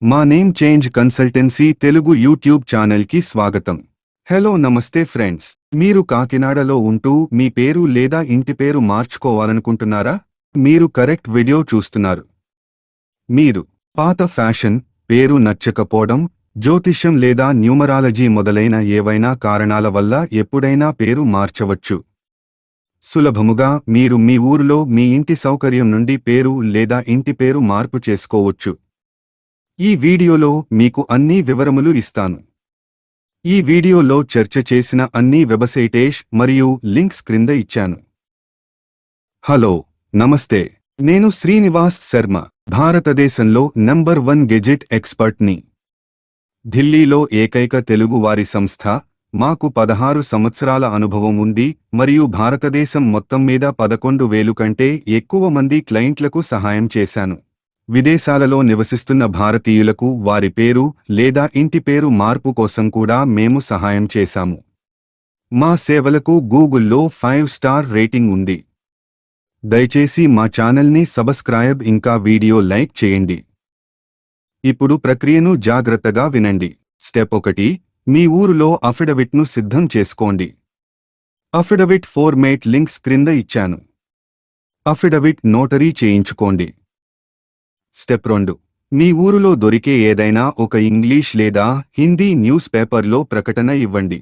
మా name change consultancy Telugu YouTube ఛానల్కి స్వాగతం. హలో నమస్తే ఫ్రెండ్స్, మీరు కాకినాడలో ఉంటూ మీ పేరు లేదా ఇంటి పేరు మార్చుకోవాలనుకుంటున్నారా? మీరు కరెక్ట్ వీడియో చూస్తున్నారు. మీరు పాత ఫ్యాషన్, పేరు నచ్చకపోవడం, జ్యోతిష్యం లేదా న్యూమరాలజీ మొదలైన ఏవైనా కారణాల వల్ల ఎప్పుడైనా పేరు మార్చవచ్చు. సులభముగా మీరు మీ ఊరిలో మీ ఇంటి సౌకర్యం నుండి పేరు లేదా ఇంటి పేరు మార్పు చేసుకోవచ్చు. ఈ వీడియోలో మీకు అన్ని వివరములు ఇస్తాను. ఈ వీడియోలో చర్చ చేసిన అన్ని వెబ్సైట్స్ మరియు లింక్స్ క్రింద ఇచ్చాను. హలో, నమస్తే. నేను శ్రీనివాస్ శర్మ, భారతదేశంలో నంబర్ 1 గెజెట్ ఎక్స్పర్ట్ని. ఢిల్లీలో ఏకైక తెలుగు వారి సంస్థ. మాకు 16 సంవత్సరాల అనుభవం ఉంది మరియు భారతదేశం మొత్తం మీద 11,000 కంటే ఎక్కువ మంది క్లయింట్లకు సహాయం చేశాను. విదేశాలలో నివసిస్తున్న భారతీయులకు వారి పేరు లేదా ఇంటి పేరు మార్పు కోసం కూడా మేము సహాయం చేశాము. మా సేవలకు గూగుల్లో 5 స్టార్ రేటింగ్ ఉంది. దయచేసి మా ఛానల్ని సబ్స్క్రైబ్ ఇంకా వీడియో లైక్ చేయండి. ఇప్పుడు ప్రక్రియను జాగ్రత్తగా వినండి. స్టెప్ 1, మీ ఊరులో అఫిడవిట్ను సిద్ధం చేసుకోండి. అఫిడవిట్ ఫార్మేట్ లింక్స్ క్రింద ఇచ్చాను. అఫిడవిట్ నోటరీ చేయించుకోండి. స్టెప్ 2, మీ ఊరులో దొరికే ఏదైనా ఒక ఇంగ్లీష్ లేదా హిందీ న్యూస్ పేపర్లో ప్రకటన ఇవ్వండి.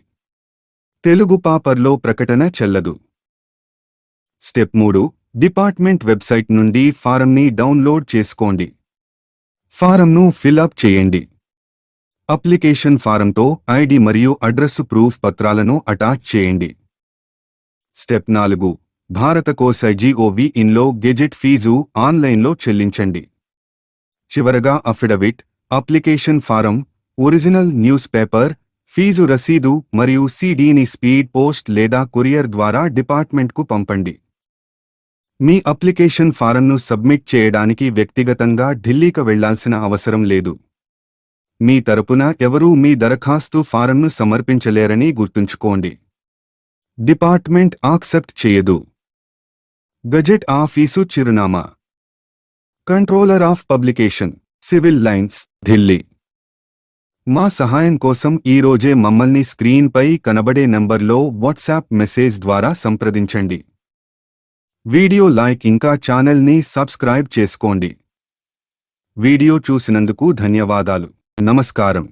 తెలుగు పేపర్లో ప్రకటన చెల్లదు. స్టెప్ 3, డిపార్ట్మెంట్ వెబ్సైట్ నుండి ఫారంని డౌన్లోడ్ చేసుకోండి. ఫారంను ఫిల్అప్ చేయండి. అప్లికేషన్ ఫారంతో ఐడి మరియు అడ్రస్సు ప్రూఫ్ పత్రాలను అటాచ్ చేయండి. స్టెప్ 4, భారత కోస.gov.in గెజెట్ ఫీజు ఆన్లైన్లో చెల్లించండి. చివరగా affidavit, application form, original newspaper, fees రసీదు మరియు సీడీని స్పీడ్ పోస్ట్ లేదా కొరియర్ ద్వారా డిపార్ట్మెంట్కు పంపండి. మీ అప్లికేషన్ ఫారంను సబ్మిట్ చేయడానికి వ్యక్తిగతంగా ఢిల్లీకి వెళ్లాల్సిన అవసరం లేదు. మీ తరపున ఎవరూ మీ దరఖాస్తు ఫారంను సమర్పించలేరని గుర్తుంచుకోండి. డిపార్ట్మెంట్ యాక్సెప్ట్ చేయదు. గజెట్ ఆఫీసు చిరునామా: controller of publication, civil lines, Delhi. మా సహాయం కోసం ఈరోజే మమ్మల్ని స్క్రీన్పై కనబడే నంబర్లో వాట్సాప్ మెసేజ్ ద్వారా సంప్రదించండి. వీడియో లైక్ ఇంకా ఛానల్ని సబ్స్క్రైబ్ చేసుకోండి. వీడియో చూసినందుకు ధన్యవాదాలు. నమస్కారం.